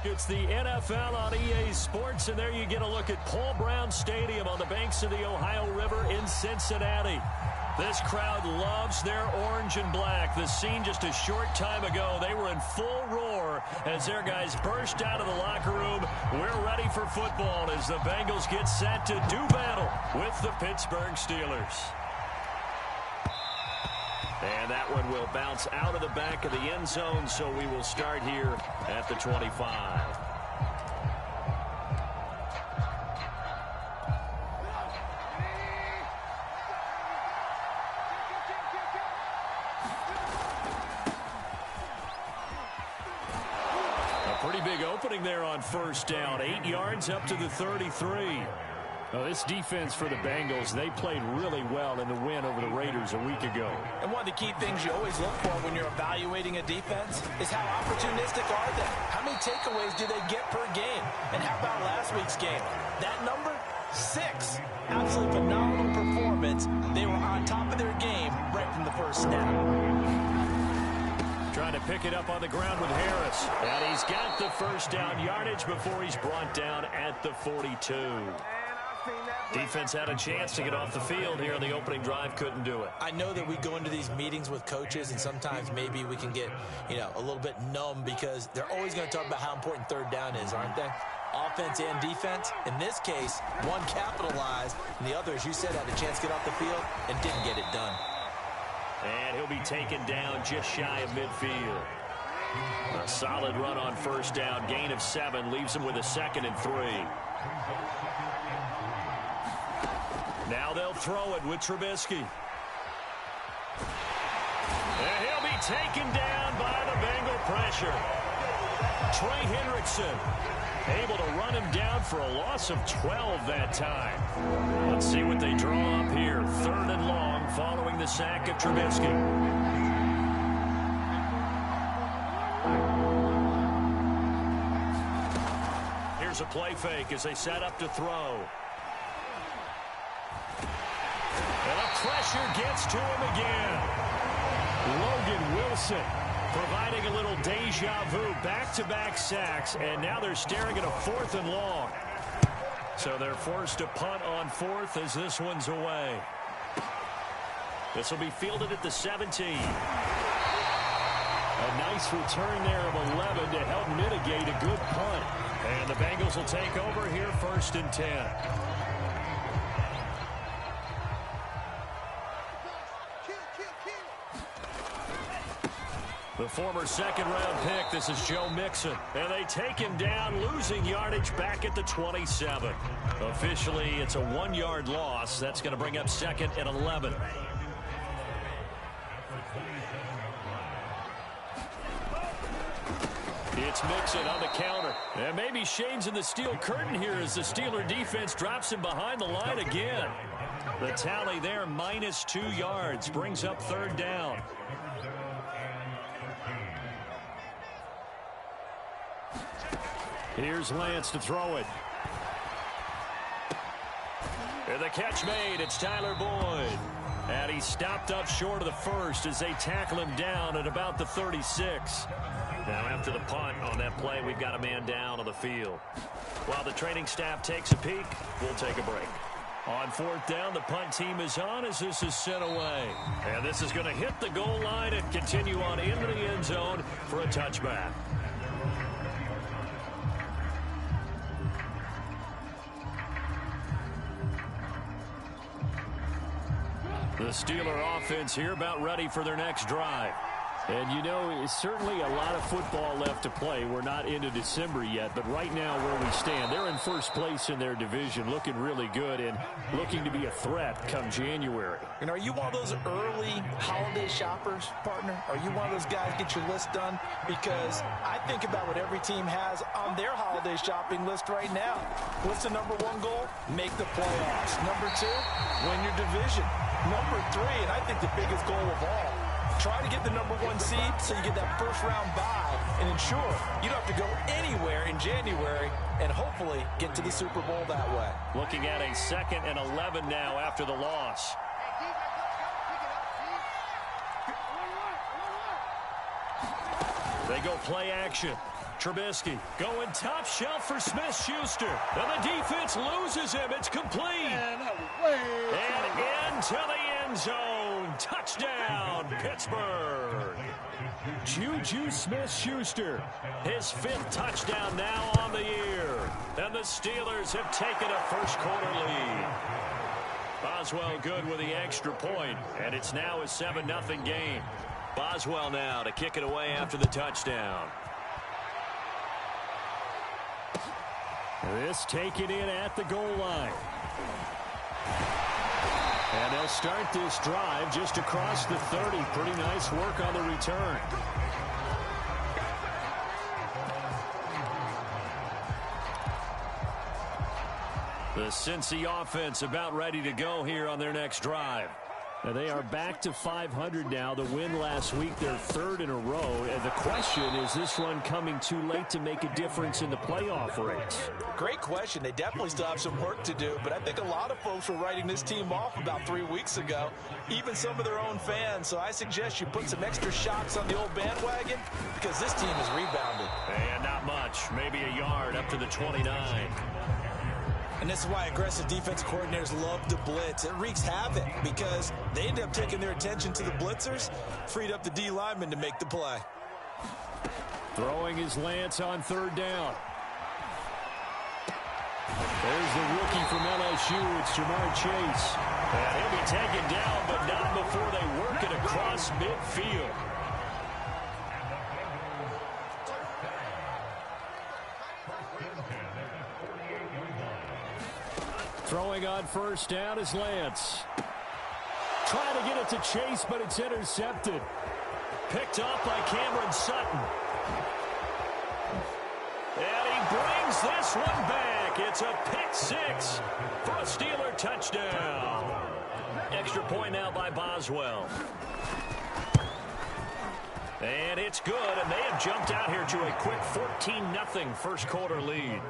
It's the NFL on EA Sports, and there you get a look at Paul Brown Stadium on the banks of the Ohio River in Cincinnati. This crowd loves their orange and black. The scene just a short time ago, they were in full roar as their guys burst out of the locker room. We're ready for football as the Bengals get set to do battle with the Pittsburgh Steelers. And that one will bounce out of the back of the end zone, so we will start here at the 25. A pretty big opening there on first down. 8 yards up to the 33. Well, this defense for the Bengals, they played really well in the win over the Raiders a week ago. And one of the key things you always look for when you're evaluating a defense is how opportunistic are they? How many takeaways do they get per game? And how about last week's game? That number? 6. Absolutely phenomenal performance. They were on top of their game right from the first snap. Trying to pick it up on the ground with Harris. And he's got the first down yardage before he's brought down at the 42. Defense had a chance to get off the field here on the opening drive, couldn't do it. I know that we go into these meetings with coaches, and sometimes maybe we can get, a little bit numb because they're always going to talk about how important third down is, aren't they? Offense and defense. In this case, one capitalized, and the other, as you said, had a chance to get off the field and didn't get it done. And he'll be taken down just shy of midfield. A solid run on first down. Gain of 7 leaves him with a 2nd and 3. Now they'll throw it with Trubisky. And he'll be taken down by the Bengal pressure. Trey Hendrickson able to run him down for a loss of 12 that time. Let's see what they draw up here. 3rd and long following the sack of Trubisky. Here's a play fake as they set up to throw. And the pressure gets to him again. Logan Wilson providing a little deja vu. Back-to-back sacks, and now they're staring at a 4th and long. So they're forced to punt on 4th as this one's away. This will be fielded at the 17. A nice return there of 11 to help mitigate a good punt. And the Bengals will take over here 1st and 10. The former 2nd-round pick, this is Joe Mixon. And they take him down, losing yardage back at the 27. Officially, it's a 1-yard loss. That's going to bring up 2nd and 11. It's Mixon on the counter. And maybe Shane's in the steel curtain here as the Steeler defense drops him behind the line again. The tally there, minus 2 yards, brings up 3rd down. Here's Lance to throw it. And the catch made. It's Tyler Boyd. And he stopped up short of the 1st as they tackle him down at about the 36. Now after the punt on that play, we've got a man down on the field. While the training staff takes a peek, we'll take a break. On 4th down, the punt team is on as this is sent away. And this is going to hit the goal line and continue on into the end zone for a touchback. The Steeler offense here about ready for their next drive. And, it's certainly a lot of football left to play. We're not into December yet, but right now where we stand, they're in 1st place in their division, looking really good and looking to be a threat come January. And are you one of those early holiday shoppers, partner? Are you one of those guys get your list done? Because I think about what every team has on their holiday shopping list right now. What's the number 1 goal? Make the playoffs. Number 2, win your division. Number 3, and I think the biggest goal of all, try to get the number 1 seed so you get that 1st round bye and ensure you don't have to go anywhere in January and hopefully get to the Super Bowl that way. Looking at a 2nd and 11 now after the loss. They go play action. Trubisky going top shelf for Smith-Schuster. And the defense loses him. It's complete. And into the end zone. Touchdown, Pittsburgh. Juju Smith-Schuster, his 5th touchdown now on the year. And the Steelers have taken a first-quarter lead. Boswell good with the extra point, and it's now a 7-0 game. Boswell now to kick it away after the touchdown. This taken in at the goal line. And they'll start this drive just across the 30. Pretty nice work on the return. The Cincy offense about ready to go here on their next drive. Now they are back to 500 now. The win last week, their 3rd in a row. And the question, is this run coming too late to make a difference in the playoff race? Great question. They definitely still have some work to do, but I think a lot of folks were writing this team off about 3 weeks ago, even some of their own fans. So I suggest you put some extra shocks on the old bandwagon because this team has rebounded. And not much, maybe a yard up to the 29. And this is why aggressive defensive coordinators love to blitz. It wreaks havoc because they end up taking their attention to the blitzers, freed up the D lineman to make the play. Throwing his Lance on 3rd down. There's the rookie from LSU. It's Jamar Chase. And he'll be taken down, but not before they work it across midfield. Throwing on 1st down is Lance. Trying to get it to Chase, but it's intercepted. Picked off by Cameron Sutton. And he brings this one back. It's a pick 6 for a Steeler touchdown. Extra point now by Boswell. And it's good, and they have jumped out here to a quick 14-0 first-quarter lead.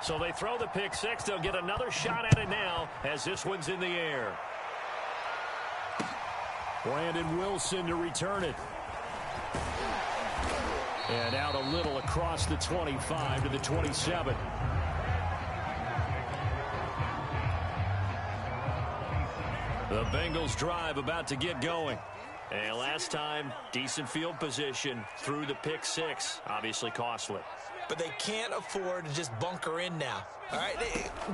So they throw the pick 6. They'll get another shot at it now as this one's in the air. Brandon Wilson to return it. And out a little across the 25 to the 27. The Bengals drive about to get going. And last time, decent field position through the pick 6. Obviously costly. But they can't afford to just bunker in now. All right,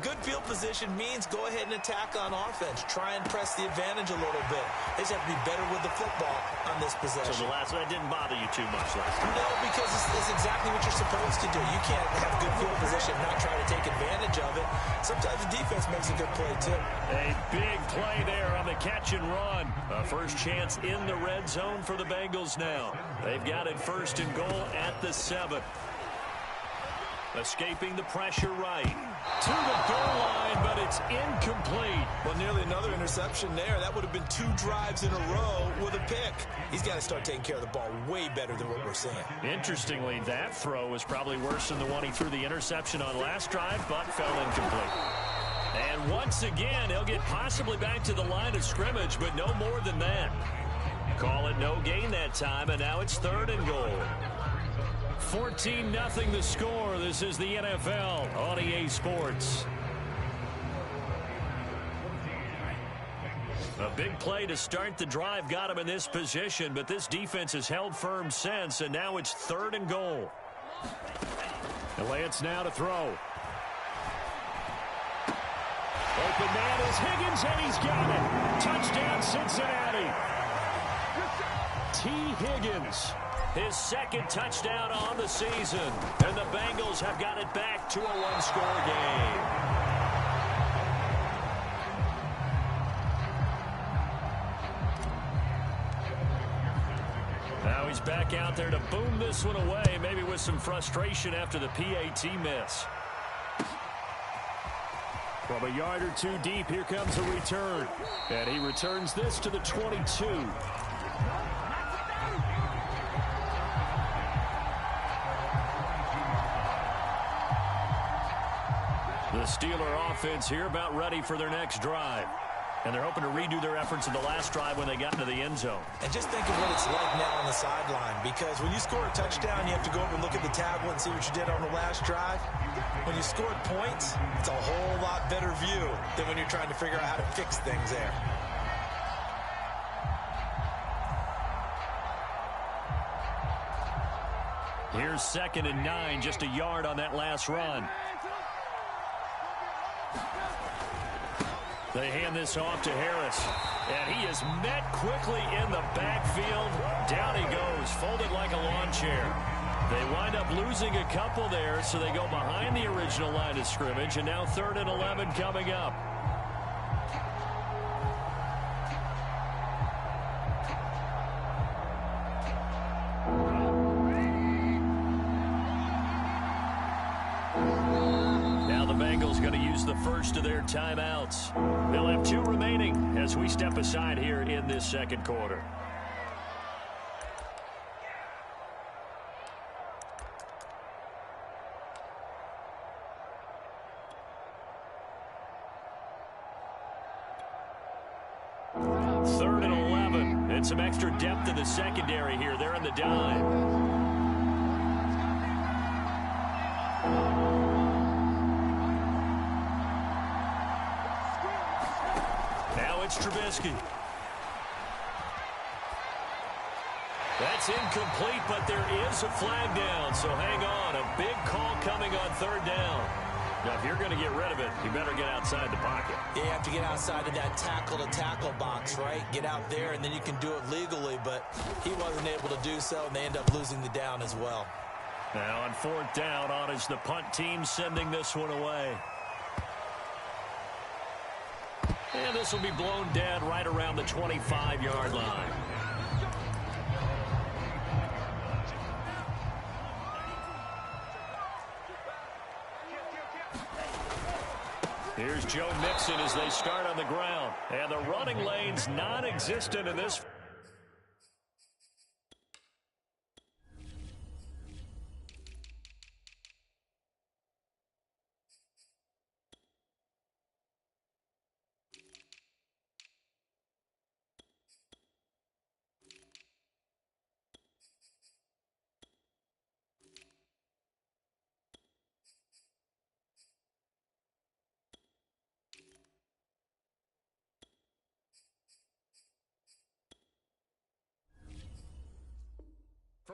good field position means go ahead and attack on offense. Try and press the advantage a little bit. They just have to be better with the football on this possession. So the last one didn't bother you too much last time? No, because it's exactly what you're supposed to do. You can't have good field position and not try to take advantage of it. Sometimes the defense makes a good play, too. A big play there on the catch and run. A first chance in the red zone for the Bengals now. They've got it 1st and goal at the 7. Escaping the pressure right to the goal line, but it's incomplete. Well, nearly another interception there. That would have been 2 drives in a row with a pick. He's got to start taking care of the ball way better than what we're seeing. Interestingly, that throw was probably worse than the one he threw the interception on last drive, but fell incomplete. And once again, he'll get possibly back to the line of scrimmage, but no more than that. Call it no gain that time, and now it's 3rd and goal. 14-0 the score. This is the NFL on EA Sports. A big play to start the drive got him in this position, but this defense has held firm since, and now it's 3rd and goal. And Lance now to throw. Open man is Higgins, and he's got it. Touchdown, Cincinnati. T. Higgins. His 2nd touchdown on the season. And the Bengals have got it back to a 1-score game. Now he's back out there to boom this one away, maybe with some frustration after the PAT miss. From a yard or 2 deep, here comes a return. And he returns this to the 22. The Steeler offense here about ready for their next drive. And they're hoping to redo their efforts in the last drive when they got into the end zone. And just think of what it's like now on the sideline, because when you score a touchdown, you have to go over and look at the tablet and see what you did on the last drive. When you scored points, it's a whole lot better view than when you're trying to figure out how to fix things there. Here's 2nd and 9, just a yard on that last run. They hand this off to Harris, and he is met quickly in the backfield. Down he goes, folded like a lawn chair. They wind up losing a couple there, so they go behind the original line of scrimmage, and now 3rd and 11 coming up. The first of their timeouts. They'll have 2 remaining as we step aside here in this second quarter. Third and 11. And some extra depth in the secondary here. They're in the dime. It's Trubisky. That's incomplete, but there is a flag down, so hang on. A big call coming on 3rd down. Now, if you're going to get rid of it, you better get outside the pocket. Yeah, you have to get outside of that tackle-to-tackle box, right? Get out there, and then you can do it legally, but he wasn't able to do so, and they end up losing the down as well. Now on 4th down, on is the punt team sending this one away. And this will be blown dead right around the 25-yard line. Here's Joe Mixon as they start on the ground. And the running lane's non-existent in this.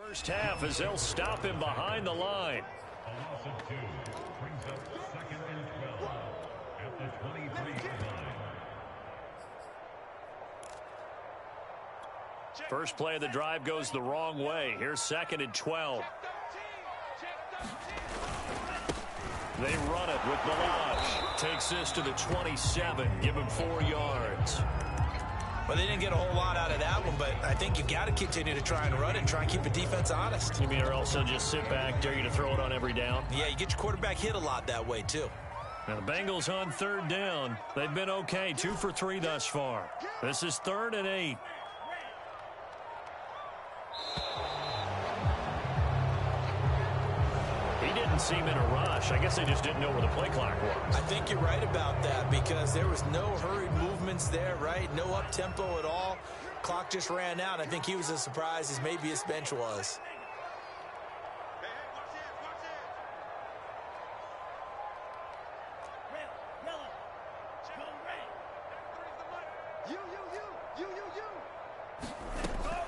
First half as they'll stop him behind the line. A loss of 2 brings up 2nd and 12 at the 23-yard line. First play of the drive goes the wrong way. Here's 2nd and 12. They run it with Balaj. Takes this to the 27. Give him 4 yards. Well, they didn't get a whole lot out of that one, but I think you got to continue to try and run it and try and keep the defense honest. You mean, or else they'll just sit back, dare you to throw it on every down? Yeah, you get your quarterback hit a lot that way, too. Now, the Bengals on 3rd down. They've been okay, 2 for 3 thus far. This is 3rd and 8. He didn't seem in a rush. I guess they just didn't know where the play clock was. I think you're right about that because there was no hurried movements there, right? No up-tempo at all. Clock just ran out. I think he was as surprised as maybe his bench was.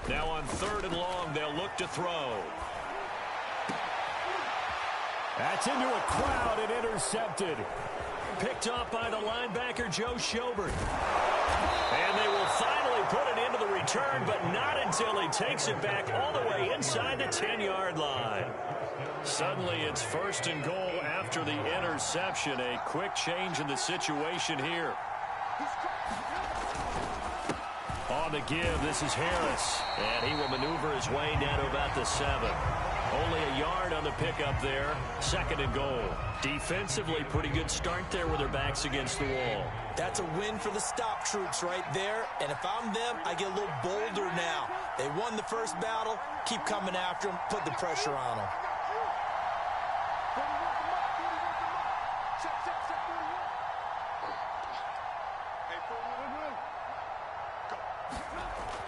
Now on 3rd and long, they'll look to throw. That's into a crowd and intercepted. Picked off by the linebacker, Joe Schobert. And they will finally put it into the return, but not until he takes it back all the way inside the 10-yard line. Suddenly, it's 1st and goal after the interception. A quick change in the situation here. On the give, this is Harris. And he will maneuver his way down to about the 7. Only a yard on the pickup there. 2nd and goal. Defensively, pretty good start there with their backs against the wall. That's a win for the stop troops right there. And if I'm them, I get a little bolder now. They won the first battle. Keep coming after them. Put the pressure on them.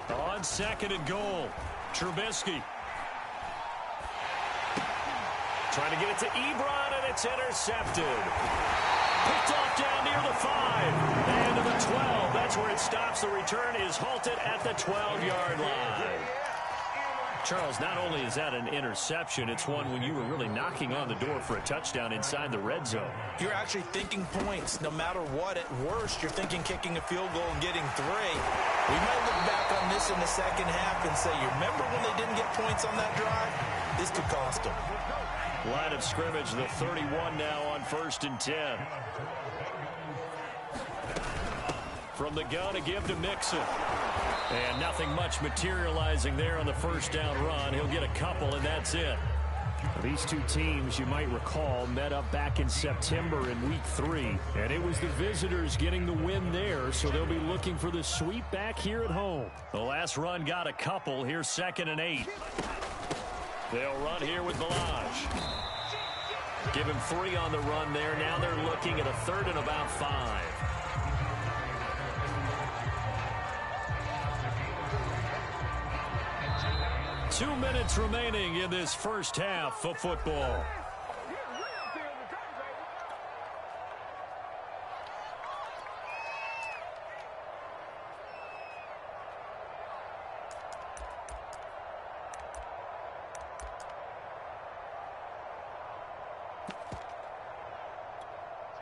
On second and goal, Trubisky. Trying to get it to Ebron, and it's intercepted. Picked off down near the 5. And to the 12. That's where it stops. The return is halted at the 12-yard line. Charles, not only is that an interception, it's one when you were really knocking on the door for a touchdown inside the red zone. You're actually thinking points. No matter what, at worst, you're thinking kicking a field goal and getting 3. We might look back on this in the second half and say, you remember when they didn't get points on that drive? This could cost them. Line of scrimmage, the 31 now on 1st and 10. From the gun, a give to Mixon. And nothing much materializing there on the first down run. He'll get a couple, and that's it. These two teams, you might recall, met up back in September in Week 3. And it was the visitors getting the win there, so they'll be looking for the sweep back here at home. The last run got a couple. Here's 2nd and 8. They'll run here with Balaj. Give him 3 on the run there. Now they're looking at a 3rd and about 5. Two minutes remaining in this first half of football.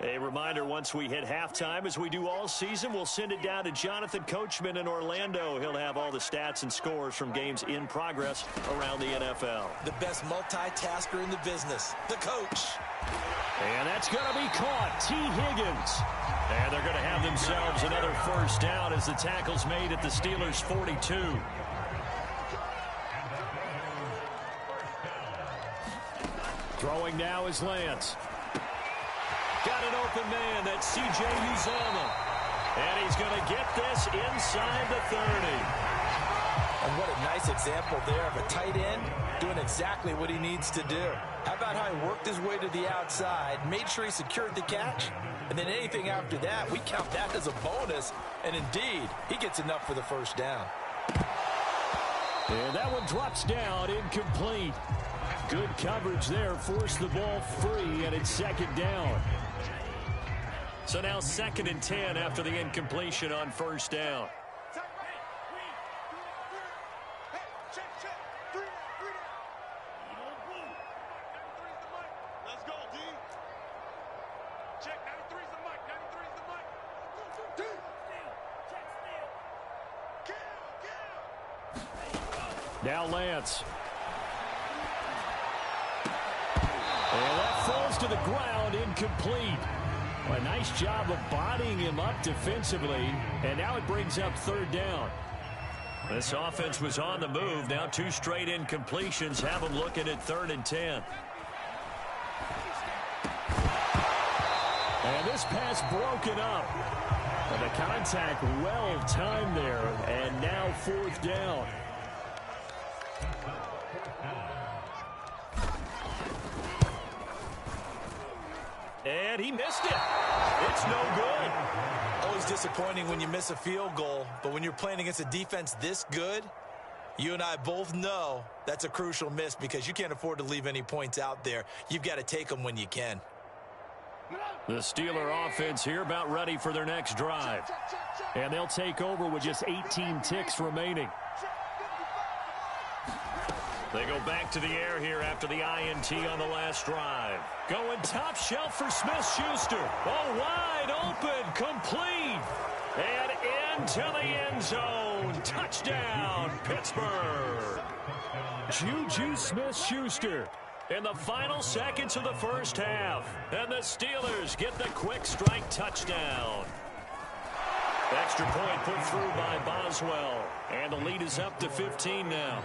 A reminder, once we hit halftime, as we do all season, we'll send it down to Jonathan Coachman in Orlando. He'll have all the stats and scores from games in progress around the NFL. The best multitasker in the business, the coach. And that's going to be caught. T. Higgins. And they're going to have themselves another first down as the tackle's made at the Steelers' 42. Throwing now is Lance. Got an open man. That's C.J. Uzomah. And he's going to get this inside the 30. And what a nice example there of a tight end doing exactly what he needs to do. How about how he worked his way to the outside, made sure he secured the catch, and then anything after that, we count that as a bonus. And indeed, he gets enough for the first down. And that one drops down, incomplete. Good coverage there, forced the ball free, and it's 2nd down. So now 2nd and 10 after the incompletion on first down. Let's go, D. Check 93's the mic. 93's the mic. Kill. Now Lance. And that falls to the ground, incomplete. A nice job of bodying him up defensively, and now it brings up 3rd down. This offense was on the move. Now 2 straight incompletions have them looking at 3rd and 10. And this pass broken up. And the contact well timed there, and now 4th down. And he missed it. It's no good. Always disappointing when you miss a field goal, but when you're playing against a defense this good, you and I both know that's a crucial miss because you can't afford to leave any points out there. You've got to take them when you can. The Steeler offense here about ready for their next drive. And they'll take over with just 18 ticks remaining. They go back to the air here after the INT on the last drive. Going top shelf for Smith-Schuster. Oh, wide open, complete. And into the end zone. Touchdown, Pittsburgh. Juju Smith-Schuster. In the final seconds of the first half. And the Steelers get the quick strike touchdown. Extra point put through by Boswell. And the lead is up to 15 now.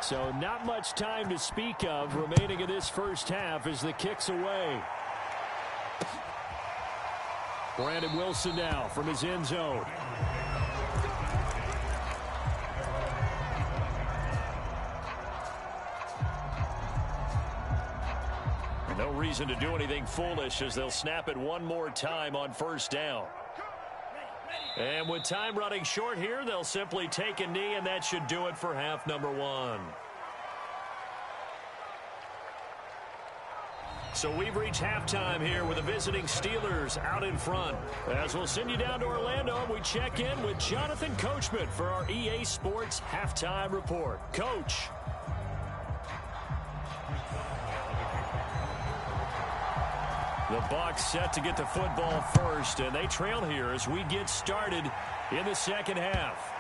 So not much time to speak of remaining in this first half as the kick's away. Brandon Wilson now from his end zone. No reason to do anything foolish as they'll snap it one more time on first down. And with time running short here, they'll simply take a knee, and that should do it for half number one. So we've reached halftime here with the visiting Steelers out in front. As we'll send you down to Orlando, we check in with Jonathan Coachman for our EA Sports Halftime Report. Coach. The Bucs set to get the football first, and they trail here as we get started in the second half.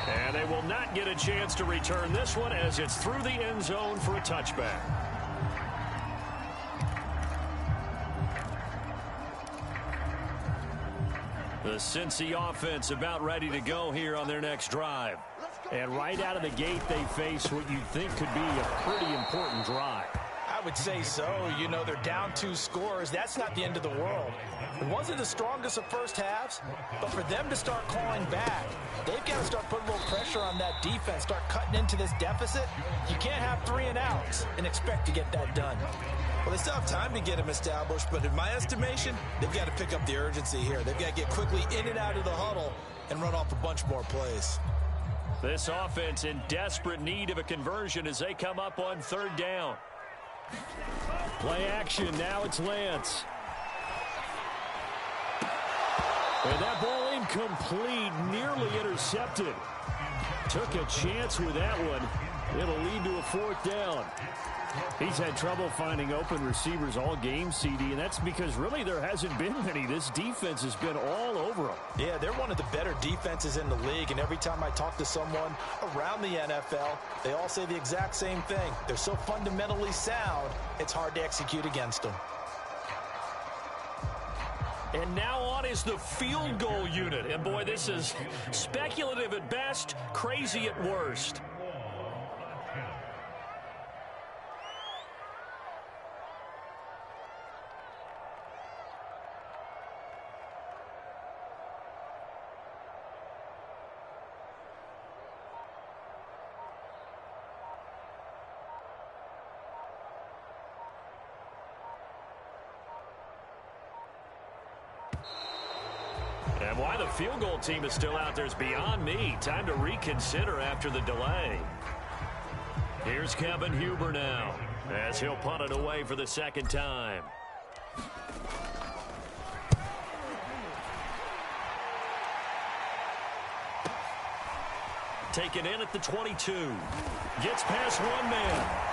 And they will not get a chance to return this one as it's through the end zone for a touchback. The Cincy offense about ready to go here on their next drive. And right out of the gate, they face what you'd think could be a pretty important drive. I would say so. You know, they're down 2 scores. That's not the end of the world. It wasn't the strongest of first halves, but for them to start clawing back, they've got to start putting a little pressure on that defense, start cutting into this deficit. You can't have 3 and outs and expect to get that done. Well, they still have time to get him established, but in my estimation, they've got to pick up the urgency here. They've got to get quickly in and out of the huddle and run off a bunch more plays. This offense in desperate need of a conversion as they come up on third down. Play action. Now it's Lance. And that ball incomplete, nearly intercepted. Took a chance with that one. It'll lead to a fourth down. He's had trouble finding open receivers all game, CD, and that's because really there hasn't been many. This defense has been all over them. Yeah, they're one of the better defenses in the league, and every time I talk to someone around the NFL, they all say the exact same thing. They're so fundamentally sound, it's hard to execute against them. And now on is the field goal unit. And boy, this is speculative at best, crazy at worst. And why the field goal team is still out there is beyond me. Time to reconsider after the delay. Here's Kevin Huber now as he'll punt it away for the second time. Taken in at the 22. Gets past one man.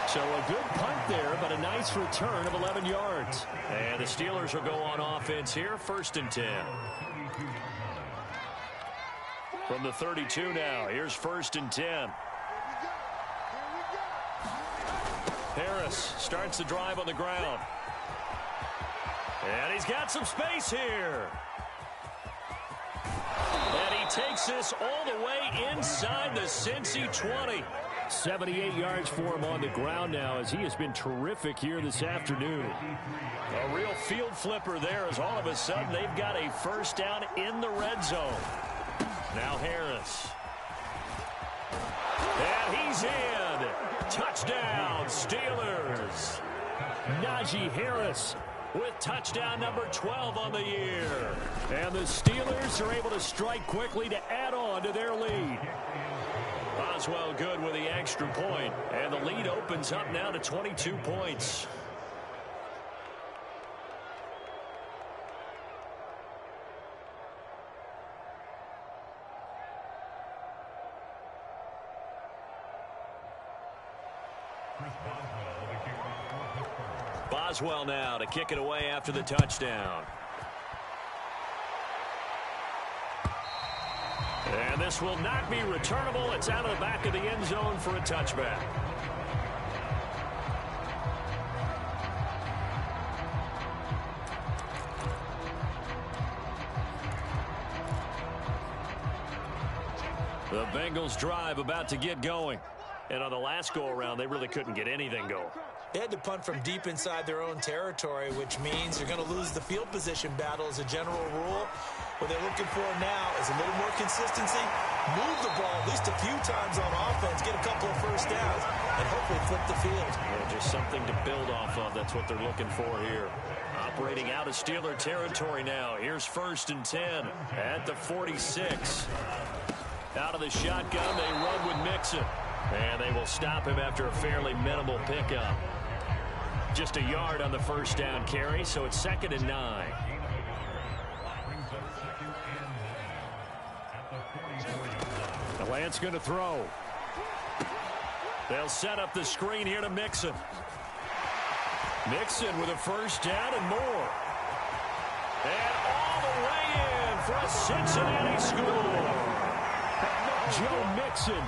So a good punt there, but a nice return of 11 yards. And the Steelers will go on offense here, 1st and 10. From the 32 now, here's 1st and 10. Harris starts the drive on the ground. And he's got some space here. And he takes this all the way inside the Cincy 20. 78 yards for him on the ground now as he has been terrific here this afternoon. A real field flipper there as all of a sudden they've got a first down in the red zone. Now Harris. And he's in. Touchdown, Steelers. Najee Harris with touchdown number 12 on the year. And the Steelers are able to strike quickly to add on to their lead. Boswell good with the extra point, and the lead opens up now to 22 points. Boswell now to kick it away after the touchdown. And this will not be returnable. It's out of the back of the end zone for a touchback. The Bengals drive about to get going. And on the last go-around, they really couldn't get anything going. They had to punt from deep inside their own territory, which means you're going to lose the field position battle as a general rule. What they're looking for now is a little more consistency, move the ball at least a few times on offense, get a couple of first downs, and hopefully flip the field. Yeah, just something to build off of. That's what they're looking for here. Operating out of Steeler territory now. Here's 1st and 10 at the 46. Out of the shotgun, they run with Mixon. And they will stop him after a fairly minimal pickup. Just a yard on the first down carry, so it's 2nd and 9. The Lance going to throw. They'll set up the screen here to Mixon. Mixon with a first down and more. And all the way in for a Cincinnati score. Joe Mixon.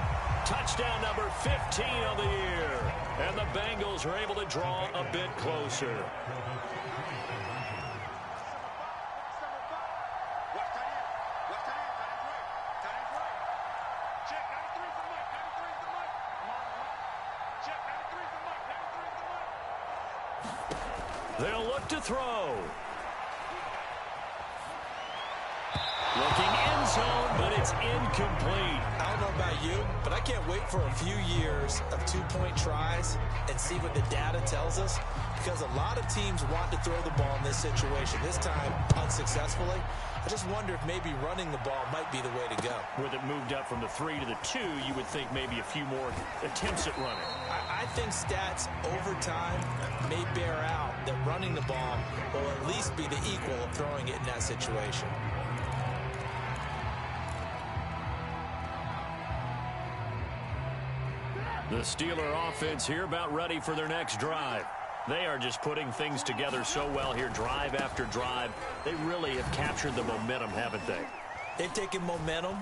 Touchdown number 15 of the year. And the Bengals are able to draw a bit closer. They'll look to throw. Looking end zone, but it's incomplete. I don't know about you, but I can't wait for a few years of two-point tries and see what the data tells us, because a lot of teams want to throw the ball in this situation, this time unsuccessfully. I just wonder if maybe running the ball might be the way to go. With it moved up from the 3 to the 2, you would think maybe a few more attempts at running. I think stats over time may bear out that running the ball will at least be the equal of throwing it in that situation. The Steeler offense here about ready for their next drive. They are just putting things together so well here, drive after drive. They really have captured the momentum, haven't they? They've taken momentum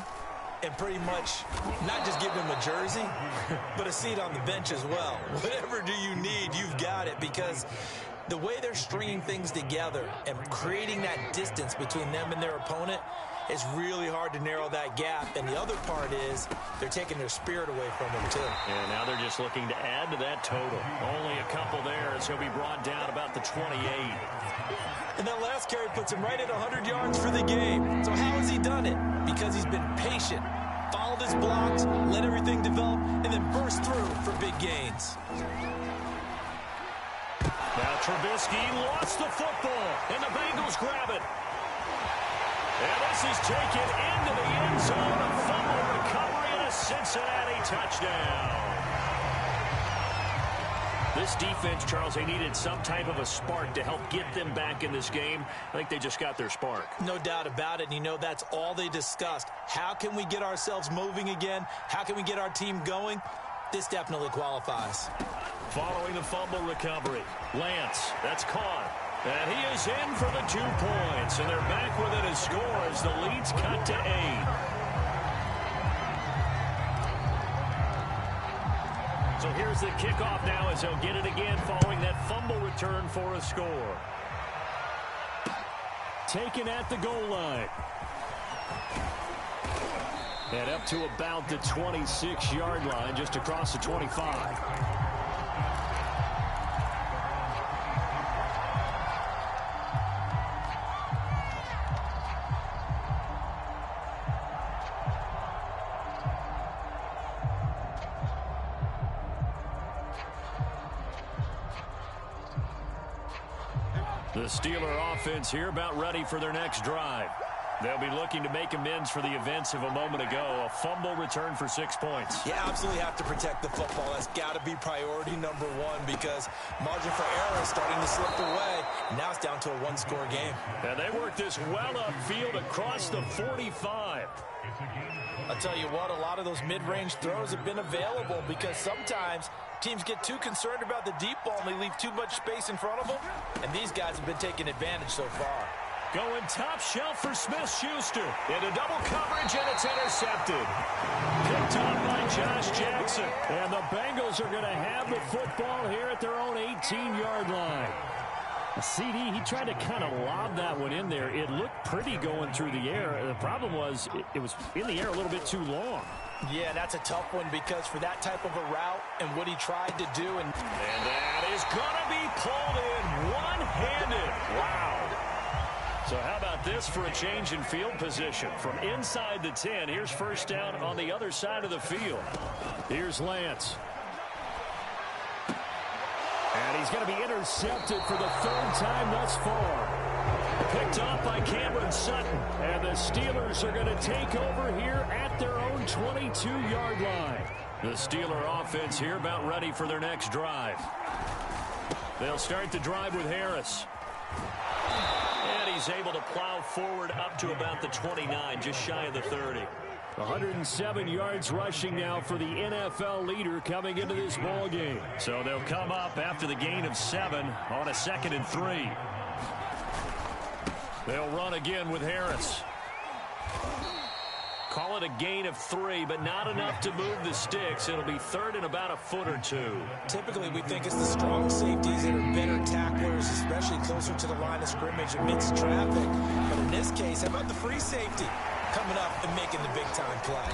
and pretty much not just give him a jersey, but a seat on the bench as well. Whatever do you need, you've got it, because the way they're stringing things together and creating that distance between them and their opponent, it's really hard to narrow that gap. And the other part is they're taking their spirit away from him, too. And now they're just looking to add to that total. Only a couple there as he'll be brought down about the 28. And that last carry puts him right at 100 yards for the game. So how has he done it? Because he's been patient, followed his blocks, let everything develop, and then burst through for big gains. Now Trubisky lost the football, and the Bengals grab it. And this is taken into the end zone. A fumble recovery and a Cincinnati touchdown. This defense, Charles, they needed some type of a spark to help get them back in this game. I think they just got their spark. No doubt about it. And you know, that's all they discussed. How can we get ourselves moving again? How can we get our team going? This definitely qualifies. Following the fumble recovery, Lance, that's caught. And he is in for the 2 points. And they're back within a score as the lead's cut to 8. So here's the kickoff now as he'll get it again following that fumble return for a score. Taken at the goal line. And up to about the 26-yard line, just across the 25. The Steeler offense here about ready for their next drive. They'll be looking to make amends for the events of a moment ago. A fumble return for 6 points. You absolutely have to protect the football. That's got to be priority number one, because margin for error is starting to slip away. Now it's down to a one-score game. And they work this well upfield across the 45. I'll tell you what, a lot of those mid-range throws have been available, because sometimes teams get too concerned about the deep ball and they leave too much space in front of them, and these guys have been taking advantage so far. Going top shelf for Smith-Schuster. Into double coverage, and it's intercepted. Picked up by Josh Jackson. And the Bengals are going to have the football here at their own 18-yard line. CD, he tried to kind of lob that one in there. It looked pretty going through the air. The problem was it was in the air a little bit too long. Yeah, that's a tough one because for that type of a route and what he tried to do. And that is going to be pulled in one-handed. Wow. So how about this for a change in field position? From inside the 10, here's first down on the other side of the field. Here's Lance. And he's going to be intercepted for the third time thus far. Picked off by Cameron Sutton. And the Steelers are going to take over here at their own 22-yard line. The Steeler offense here about ready for their next drive. They'll start the drive with Harris. And he's able to plow forward up to about the 29, just shy of the 30. 107 yards rushing now for the NFL leader coming into this ball game. So they'll come up after the gain of 7 on a 2nd and 3. They'll run again with Harris. Call it a gain of 3, but not enough to move the sticks. It'll be third and about a foot or 2. Typically, we think it's the strong safeties that are better tacklers, especially closer to the line of scrimmage amidst traffic. But in this case, how about the free safety coming up and making the big-time play?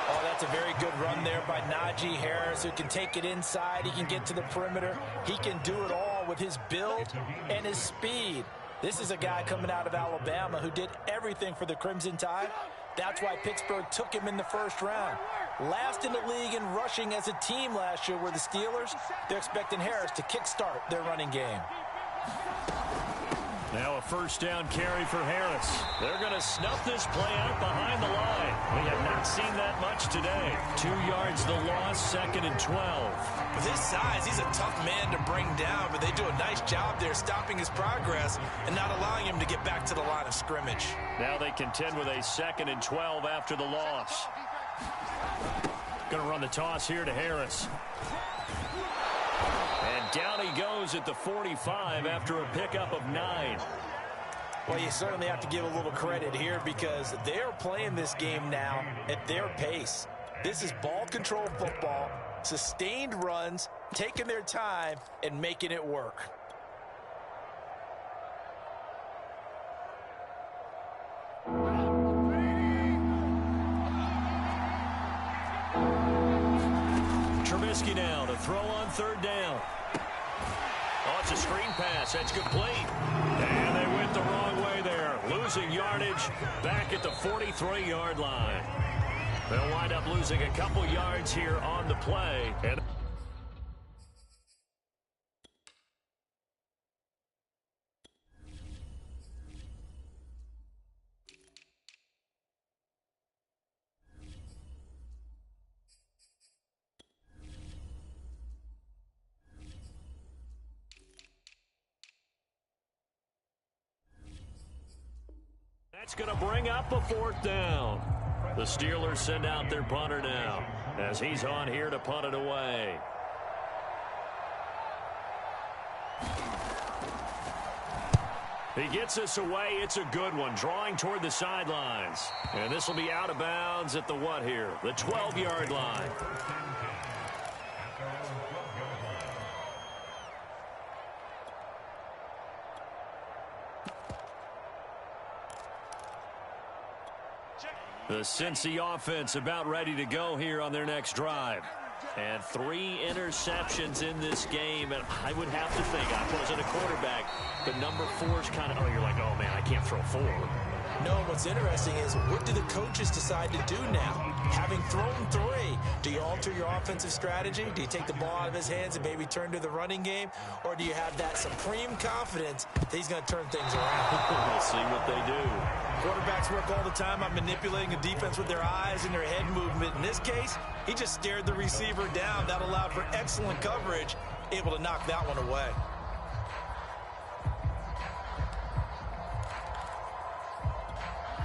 Oh, that's a very good run there by Najee Harris, who can take it inside. He can get to the perimeter. He can do it all with his build and his speed. This is a guy coming out of Alabama who did everything for the Crimson Tide. That's why Pittsburgh took him in the first round. Last in the league in rushing as a team last year were the Steelers. They're expecting Harris to kickstart their running game. Now a first down carry for Harris. They're going to snuff this play out behind the line. We have not seen that much today. 2 yards the loss, 2nd and 12. With his size, he's a tough man to bring down, but they do a nice job there stopping his progress and not allowing him to get back to the line of scrimmage. Now they contend with a 2nd and 12 after the loss. Going to run the toss here to Harris. And down he goes at the 45 after a pickup of 9. Well, you certainly have to give a little credit here because they're playing this game now at their pace. This is ball control football, sustained runs, taking their time, and making it work. Trubisky now to throw on third down. Oh, it's a screen pass. That's complete. And they went the wrong way there. Losing yardage back at the 43-yard line. They'll wind up losing a couple yards here on the play. And that's going to bring up a 4th down. The Steelers send out their punter now as he's on here to punt it away. He gets this away. It's a good one, drawing toward the sidelines. And this will be out of bounds at the what here? The 12-yard line. The Cincy offense about ready to go here on their next drive. And 3 interceptions in this game. And I would have to think, I wasn't a quarterback, but number 4 is kind of, you're like, oh, man, I can't throw 4. No, what's interesting is what do the coaches decide to do now? Having thrown 3, do you alter your offensive strategy? Do you take the ball out of his hands and maybe turn to the running game? Or do you have that supreme confidence that he's going to turn things around? We'll see what they do. Quarterbacks work all the time on manipulating a defense with their eyes and their head movement. In this case, he just stared the receiver down. That allowed for excellent coverage, able to knock that one away.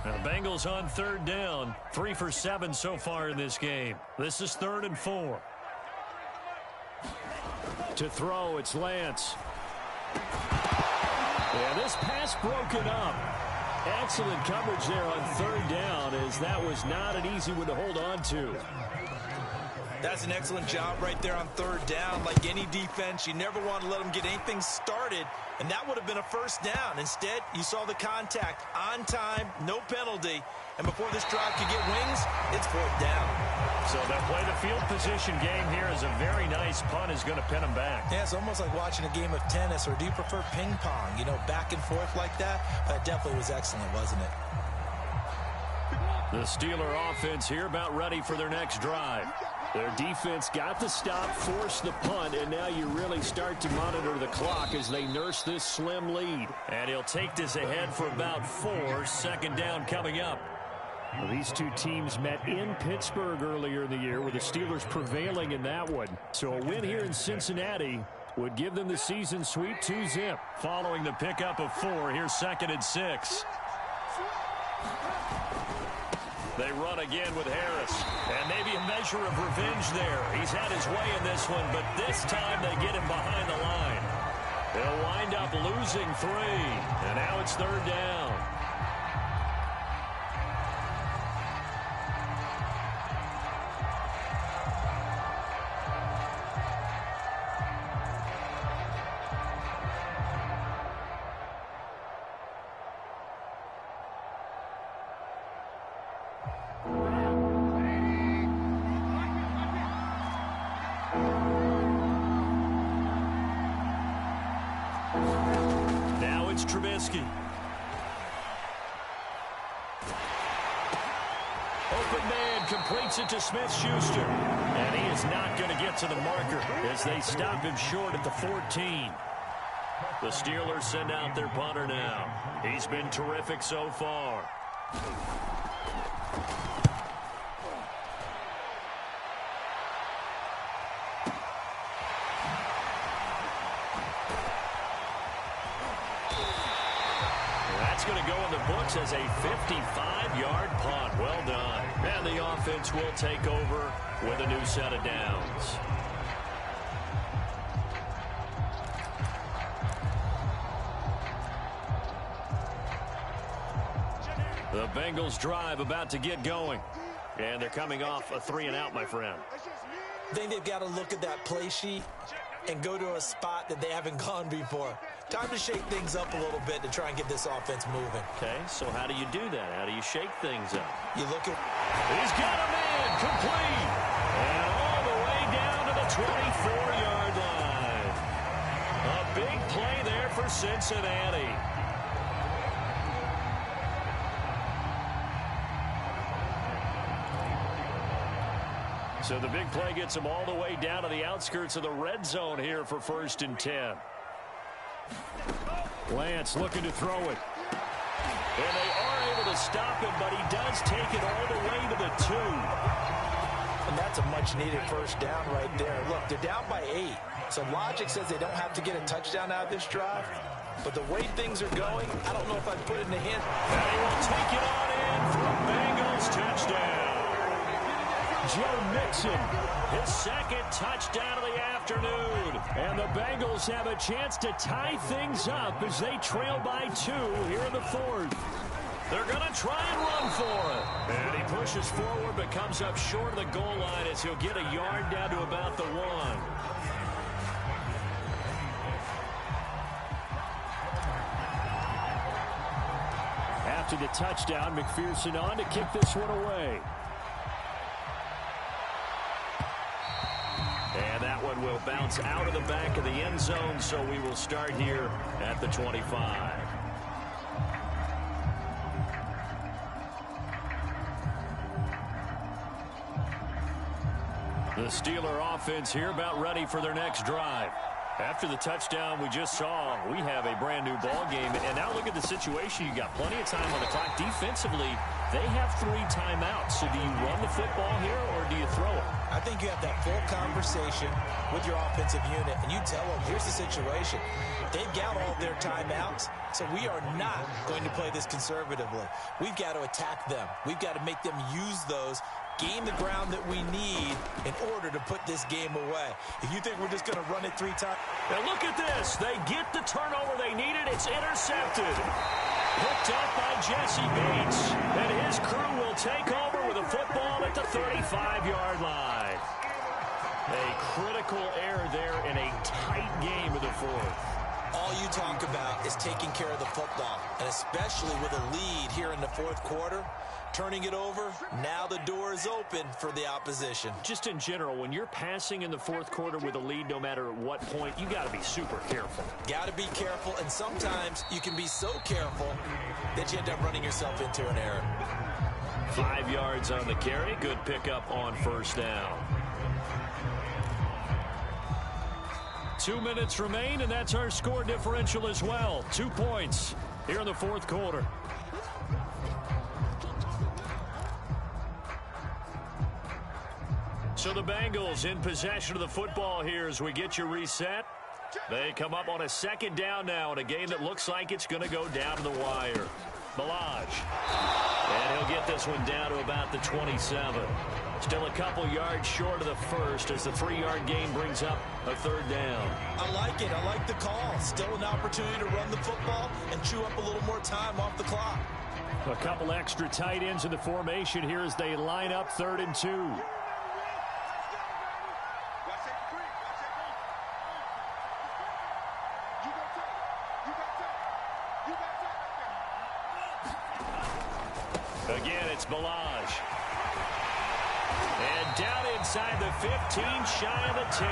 Now, the Bengals on third down. 3 for 7 so far in this game. This is 3rd and 4. To throw, it's Lance. Yeah, this pass broken up. Excellent coverage there on third down, as that was not an easy one to hold on to. That's an excellent job right there on third down. Like any defense, you never want to let them get anything started, and that would have been a first down. Instead, you saw the contact on time, no penalty, and before this drive could get wings, it's fourth down. So they'll play the field position game here as a very nice punt is going to pin them back. Yeah, it's almost like watching a game of tennis, or do you prefer ping pong? You know, back and forth like that? That definitely was excellent, wasn't it? The Steeler offense here about ready for their next drive. Their defense got the stop, forced the punt, and now you really start to monitor the clock as they nurse this slim lead. And he'll take this ahead for about 4. Second down coming up. Well, these two teams met in Pittsburgh earlier in the year, with the Steelers prevailing in that one. So a win here in Cincinnati would give them the season sweep 2-zip. Following the pickup of 4, here's 2nd and 6. They run again with Harris. And maybe a measure of revenge there. He's had his way in this one, but this time they get him behind the line. They'll wind up losing 3. And now it's third down. Trubisky. Open man completes it to Smith-Schuster. And he is not going to get to the marker as they stop him short at the 14. The Steelers send out their punter now. He's been terrific so far. Going to go in the books as a 55-yard punt. Well done. And the offense will take over with a new set of downs. The Bengals drive about to get going. And they're coming off a 3-and-out, my friend. I think they've got to look at that play sheet and go to a spot that they haven't gone before. Time to shake things up a little bit to try and get this offense moving. Okay, so how do you do that? How do you shake things up? You look at... He's got a man complete. And all the way down to the 24-yard line. A big play there for Cincinnati. So the big play gets them all the way down to the outskirts of the red zone here for 1st and 10. Lance looking to throw it. And they are able to stop him, but he does take it all the way to the 2. And that's a much-needed first down right there. Look, they're down by 8. So logic says they don't have to get a touchdown out of this drive. But the way things are going, I don't know if I'd put it in the hand. And he will take it on in for a Bengals touchdown. Joe Mixon, his 2nd touchdown of the afternoon. And the Bengals have a chance to tie things up as they trail by 2 here in the 4th. They're going to try and run for it. And he pushes forward but comes up short of the goal line as he'll get a yard down to about the 1. After the touchdown, McPherson on to kick this one away. And that one will bounce out of the back of the end zone, so we will start here at the 25. The Steeler offense here about ready for their next drive. After the touchdown we just saw, we have a brand new ball game. And now look at the situation. You got plenty of time on the clock. Defensively, they have 3 timeouts. So do you run the football here or do you throw it? I think you have that full conversation with your offensive unit, and you tell them, here's the situation. They've got all their timeouts, so we are not going to play this conservatively. We've got to attack them. We've got to make them use those, gain the ground that we need in order to put this game away. If you think we're just going to run it 3 times. Now look at this. They get the turnover they needed. It's intercepted. Picked up by Jesse Bates. And his crew will take over with a football at the 35-yard line. A critical error there in a tight game of the fourth. All you talk about is taking care of the football, and especially with a lead here in the fourth quarter, turning it over, now the door is open for the opposition. Just in general, when you're passing in the fourth quarter with a lead, no matter at what point, you got to be super careful. Got to be careful, and sometimes you can be so careful that you end up running yourself into an error. 5 yards on the carry. Good pickup on first down. 2 minutes remain, and that's our score differential as well. 2 points here in the fourth quarter. So the Bengals in possession of the football here as we get you reset. They come up on a second down now in a game that looks like it's going to go down to the wire. Balaj. And he'll get this one down to about the 27. Still a couple yards short of the first as the 3-yard gain brings up a third down. I like it. I like the call. Still an opportunity to run the football and chew up a little more time off the clock. A couple extra tight ends in the formation here as they line up 3rd and 2. Again, it's Balaj. And down inside the 15, shy of the 10.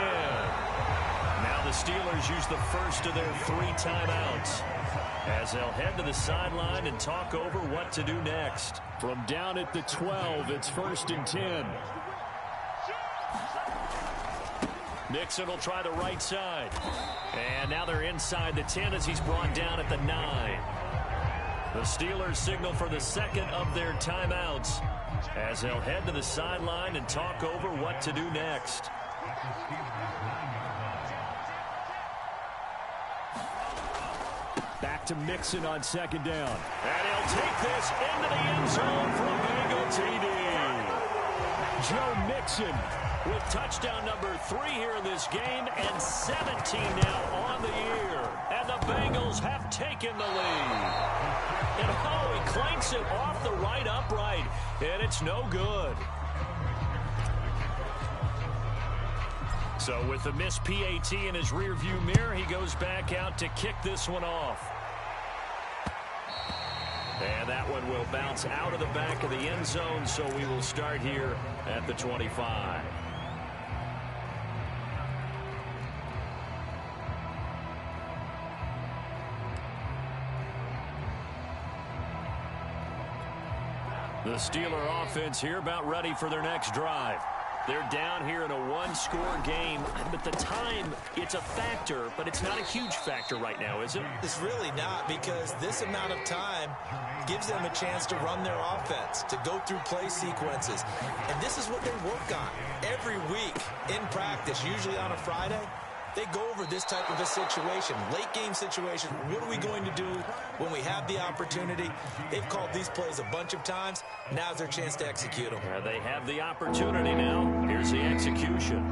Now the Steelers use the first of their 3 timeouts as they'll head to the sideline and talk over what to do next. From down at the 12, it's 1st and 10. Nixon will try the right side. And now they're inside the 10 as he's brought down at the 9. The Steelers signal for the second of their timeouts as they'll head to the sideline and talk over what to do next. Back to Mixon on second down. And he'll take this into the end zone for a Bengal TD. Joe Mixon with touchdown number 3 here in this game and 17 now on the year. And the Bengals have taken the lead. And oh, he clanks it off the right upright, and it's no good. So with the missed PAT in his rearview mirror, he goes back out to kick this one off. And that one will bounce out of the back of the end zone, so we will start here at the 25. The Steeler offense here about ready for their next drive. They're down here in a 1-score game, but the time, it's a factor, but it's not a huge factor right now, is it? It's really not, because this amount of time gives them a chance to run their offense, to go through play sequences. And this is what they work on every week in practice, usually on a Friday. They go over this type of a situation, late game situation. What are we going to do when we have the opportunity? They've called these plays a bunch of times. Now's their chance to execute them. They have the opportunity now. Here's the execution.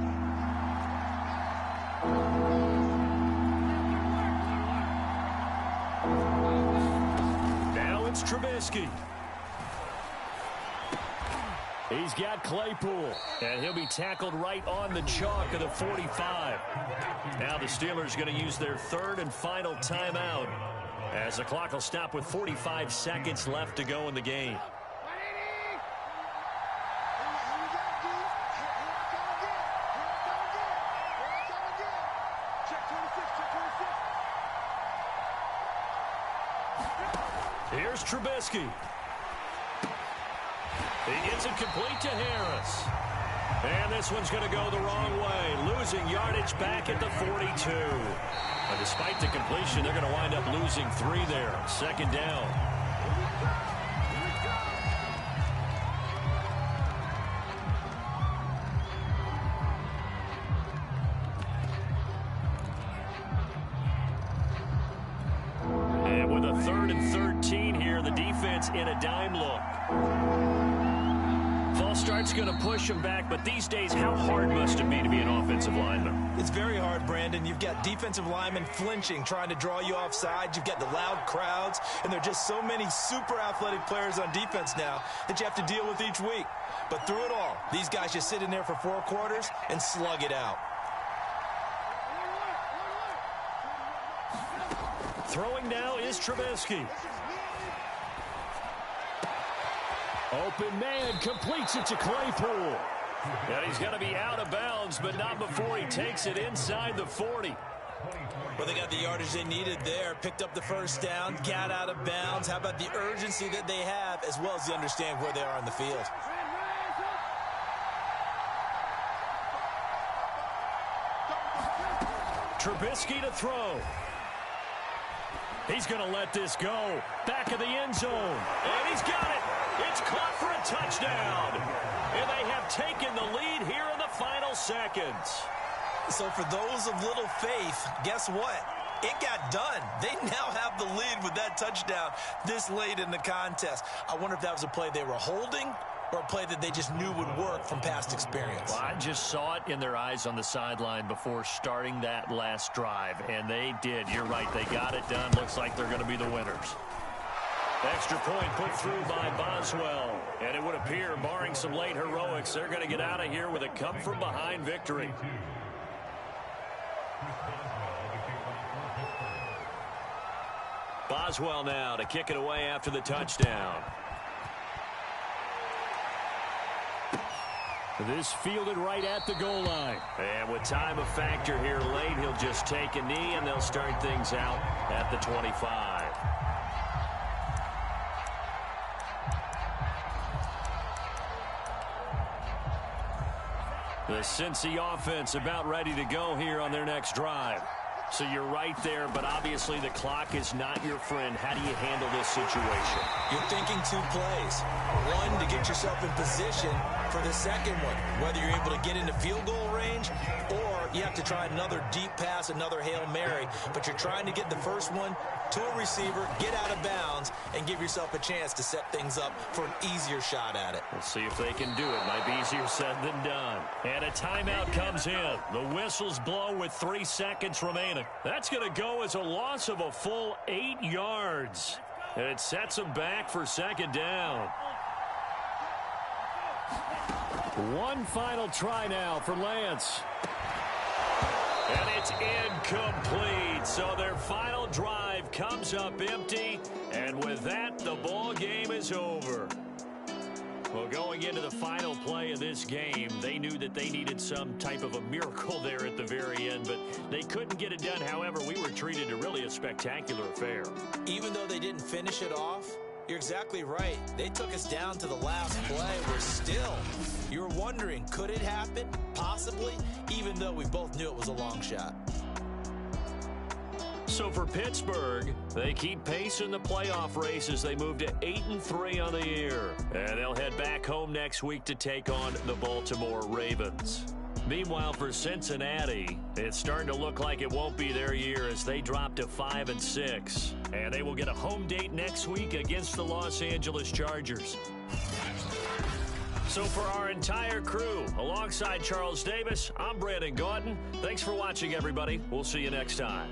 Now it's Trubisky. He's got Claypool, and he'll be tackled right on the chalk of the 45. Now the Steelers going to use their 3rd and final timeout as the clock will stop with 45 seconds left to go in the game. Here's Trubisky. He gets it complete to Harris. And this one's going to go the wrong way. Losing yardage back at the 42. And despite the completion, they're going to wind up losing 3 there. 2nd down. And with a 3rd and 13 here, the defense in a dime look. False start's going to push him back, but these days, how hard must it be to be an offensive lineman? It's very hard, Brandon. You've got defensive linemen flinching, trying to draw you off sides. You've got the loud crowds, and there are just so many super athletic players on defense now that you have to deal with each week. But through it all, these guys just sit in there for 4 quarters and slug it out. Throwing now is Trubisky. Open man completes it to Claypool. And he's going to be out of bounds, but not before he takes it inside the 40. Well, they got the yardage they needed there, picked up the first down, got out of bounds. How about the urgency that they have, as well as the understanding where they are on the field? Trubisky to throw. He's going to let this go. Back of the end zone. And he's got it. It's caught for a touchdown. And they have taken the lead here in the final seconds. So for those of little faith, guess what? It got done. They now have the lead with that touchdown this late in the contest. I wonder if that was a play they were holding or a play that they just knew would work from past experience. Well, I just saw it in their eyes on the sideline before starting that last drive, and they did. You're right. They got it done. Looks like they're going to be the winners. Extra point put through by Boswell. And it would appear, barring some late heroics, they're going to get out of here with a come-from-behind victory. Boswell now to kick it away after the touchdown. This fielded right at the goal line. And with time a factor here late, he'll just take a knee, and they'll start things out at the 25. The Cincy offense about ready to go here on their next drive. So you're right there, but obviously the clock is not your friend. How do you handle this situation? You're thinking 2 plays. One, to get yourself in position for the second one, whether you're able to get into field goal range or you have to try another deep pass, another Hail Mary. But you're trying to get the first one to a receiver, get out of bounds, and give yourself a chance to set things up for an easier shot at it. We'll see if they can do it. Might be easier said than done. And a timeout comes in. The whistles blow with 3 seconds remaining. That's going to go as a loss of a full 8 yards. And it sets them back for second down. One final try now for Lance. And it's incomplete. So their final drive comes up empty. And with that, the ball game is over. Well, going into the final play of this game, they knew that they needed some type of a miracle there at the very end, but they couldn't get it done. However, we were treated to really a spectacular affair. Even though they didn't finish it off, you're exactly right. They took us down to the last play. We're still, you were wondering, could it happen? Possibly, even though we both knew it was a long shot. So for Pittsburgh, they keep pace in the playoff race as they move to 8-3 on the year. And they'll head back home next week to take on the Baltimore Ravens. Meanwhile, for Cincinnati, it's starting to look like it won't be their year as they drop to 5-6. And they will get a home date next week against the Los Angeles Chargers. So for our entire crew, alongside Charles Davis, I'm Brandon Gautin. Thanks for watching, everybody. We'll see you next time.